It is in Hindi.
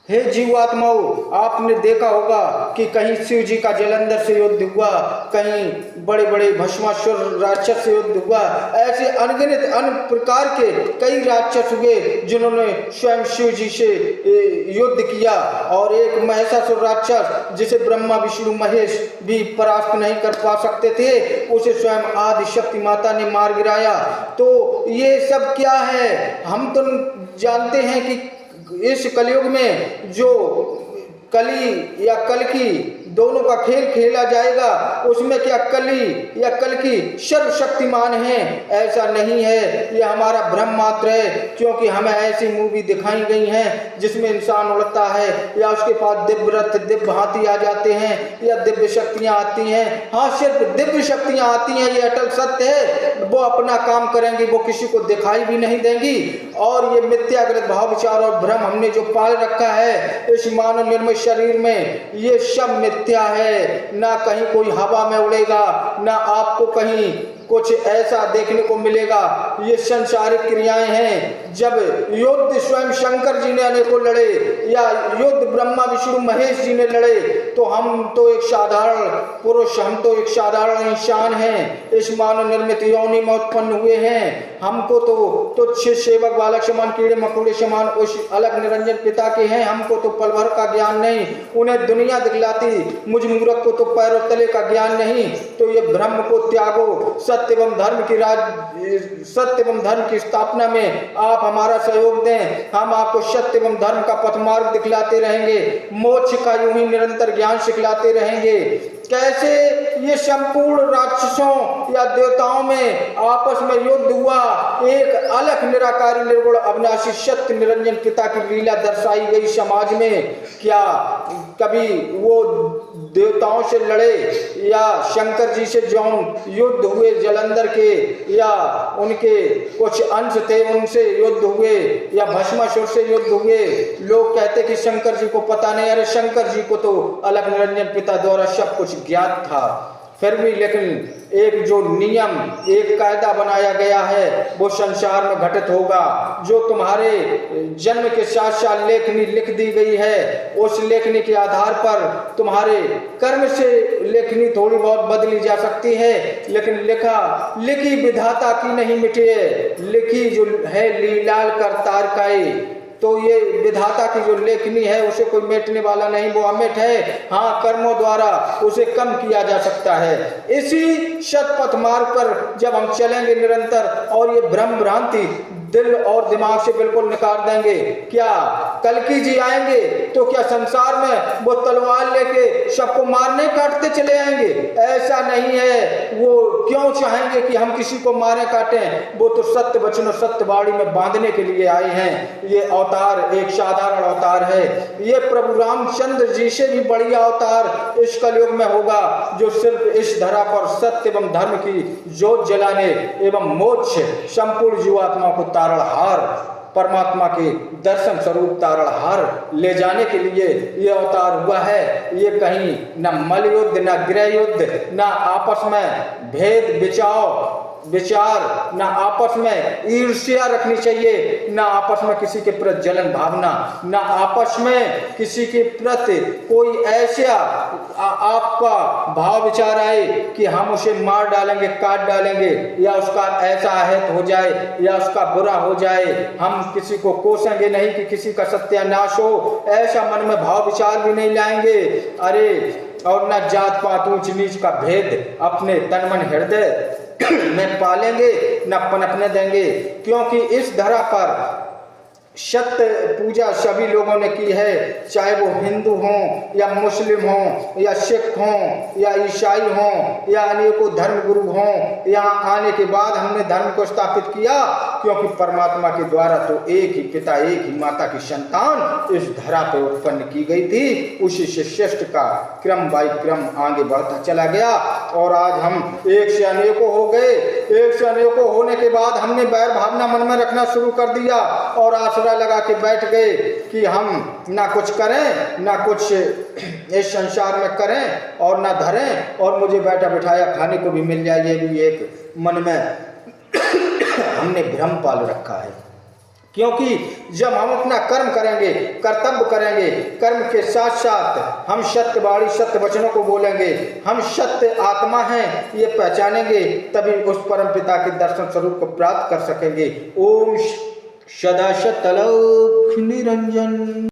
हे जीवात्माओं, आपने देखा होगा कि कहीं शिव जी का जलंधर से युद्ध हुआ, कहीं बड़े बड़े भस्मासुर राक्षस से युद्ध हुआ। ऐसे अनगिनत अन्य प्रकार के कई राक्षस हुए जिन्होंने स्वयं शिव जी से युद्ध किया। और एक महिषासुर राक्षस जिसे ब्रह्मा विष्णु महेश भी परास्त नहीं कर पा सकते थे, उसे स्वयं आदि शक्ति माता ने मार गिराया। तो ये सब क्या है? हम तो जानते हैं कि इस कलयुग में जो कली या कल्कि दोनों का खेल खेला जाएगा, उसमें क्या कली या कल्कि सर्वशक्तिमान है? ऐसा नहीं है, यह हमारा भ्रम मात्र है। क्योंकि हमें ऐसी मूवी दिखाई गई हैं जिसमें इंसान उड़ता है या उसके पास दिव्य रथ दिव्य हाथी आ जाते हैं या दिव्य शक्तियां आती हैं। हाँ, सिर्फ दिव्य शक्तियां आती हैं, ये अटल सत्य है। वो अपना काम करेंगी, वो किसी को दिखाई भी नहीं देंगी। और ये मिथ्यागृत भाव विचार और भ्रम हमने जो पाल रखा है इस मानव निर्मित शरीर में, ये सब मिथ्या है। ना कहीं कोई हवा में उड़ेगा, ना आपको कहीं कुछ ऐसा देखने को मिलेगा। ये संसारिक क्रियाएं हैं। जब युद्ध स्वयं शंकर जी ने अनेकों लड़े या युद्ध ब्रह्मा विष्णु महेश जी ने लड़े, तो हम तो एक साधारण पुरुष, हम तो एक साधारण इंसान हैं, इस मानव निर्मित योनि में उत्पन्न हुए हैं। हमको तो तुच्छ सेवक बालक समान, कीड़े मकोड़े समान उस अलग निरंजन पिता के हैं। हमको तो पल भर का ज्ञान नहीं, उन्हें दुनिया दिखलाती मुझ मूर्ख को तो पैरों तले का ज्ञान नहीं। तो ये भ्रम को त्यागो। सत्य एवं धर्म की स्थापना में आप हमारा सहयोग दें। हम आपको सत्य एवं धर्म का पथ मार्ग दिखलाते रहेंगे, मोक्ष का यूं ही निरंतर ज्ञान सिखलाते रहेंगे। कैसे ये संपूर्ण राक्षसों या देवताओं में आपस में युद्ध हुआ, एक अलग निराकारी निर्गुण अविनाशी सत्य निरंजन पिता की लीला दर्शाई गई समाज में। क्या कभी वो देवताओं से लड़े या शंकर जी से जौन युद्ध हुए जलंधर के, या उनके कुछ अंश थे उनसे युद्ध हुए, या भस्मासुर से युद्ध हुए? लोग कहते कि शंकर जी को पता नहीं। अरे शंकर जी को तो अलग निरंजन पिता द्वारा सब कुछ ज्ञात था। फिर भी लेकिन एक जो नियम, एक कायदा बनाया गया है वो संसार में घटित होगा। जो तुम्हारे जन्म के साथ साथ लेखनी लिख दी गई है, उस लेखनी के आधार पर तुम्हारे कर्म से लेखनी थोड़ी बहुत बदली जा सकती है, लेकिन लिखी विधाता की नहीं मिटी है। लिखी जो है लीलाल करतार काई, तो ये विधाता की जो लेखनी है उसे कोई मेटने वाला नहीं, वो अमिट है। हाँ, कर्मों द्वारा उसे कम किया जा सकता है। इसी सतपथ मार्ग पर जब हम चलेंगे निरंतर और ये भ्रम भ्रांति दिल और दिमाग से बिल्कुल निकाल देंगे, क्या कल्कि जी आएंगे तो क्या संसार में वो तलवार लेके सबको मारने काटते चले आएंगे? ऐसा नहीं है। वो क्यों चाहेंगे कि हम किसी को मारे काटें? वो तो सत्य वचन और सत्य वाणी में बांधने के लिए आए हैं। ये अवतार एक साधारण अवतार है। ये प्रभु रामचंद्र जी से भी बढ़िया अवतार इस कलयुग में होगा, जो सिर्फ इस धरा पर सत्य एवं धर्म की जोत जलाने एवं मोक्ष संपूर्ण जीवात्मा को तारणहार, परमात्मा के दर्शन स्वरूप तारणहार ले जाने के लिए ये अवतार हुआ है। ये कहीं न मल युद्ध, न गृह युद्ध, न आपस में भेद विचार, न आपस में ईर्ष्या रखनी चाहिए, न आपस में किसी के प्रति जलन भावना, न आपस में किसी के प्रति कोई ऐसा आपका भाव विचार आए कि हम उसे मार डालेंगे, काट डालेंगे, या उसका ऐसा अहित हो जाए या उसका बुरा हो जाए। हम किसी को कोसेंगे नहीं कि किसी का सत्यानाश हो, ऐसा मन में भाव विचार भी नहीं लाएंगे। अरे, और न जात पात ऊंच नीच का भेद अपने तन मन हृदय में पालेंगे, न पनपने देंगे। क्योंकि इस धरा पर सत्य पूजा सभी लोगों ने की है, चाहे वो हिंदू हों या मुस्लिम हों या सिख हों या ईसाई हों या अनेकों धर्म गुरु हों। यहाँ आने के बाद हमने धर्म को स्थापित किया, क्योंकि परमात्मा के द्वारा तो एक ही पिता, एक ही माता की संतान इस धरा पे उत्पन्न की गई थी। उसी से श्रेष्ठ का क्रम बाई क्रम आगे बढ़ता चला गया और आज हम एक से अनेकों हो गए। एक से अनेकों होने के बाद हमने बैर भावना मन में रखना शुरू कर दिया और आसरा लगा के बैठ गए कि हम ना कुछ करें, ना कुछ इस संसार में करें और ना धरें, और मुझे बैठा बिठाया खाने को भी मिल जाए। ये भी एक मन में हमने भ्रम पाल रखा है। क्योंकि जब हम अपना कर्म करेंगे, कर्तव्य करेंगे, कर्म के साथ साथ हम सत्य वाणी सत्य वचनों को बोलेंगे, हम सत्य आत्मा हैं ये पहचानेंगे, तभी उस परम पिता के दर्शन स्वरूप को प्राप्त कर सकेंगे। ओम सदाशिव तलोक निरंजन।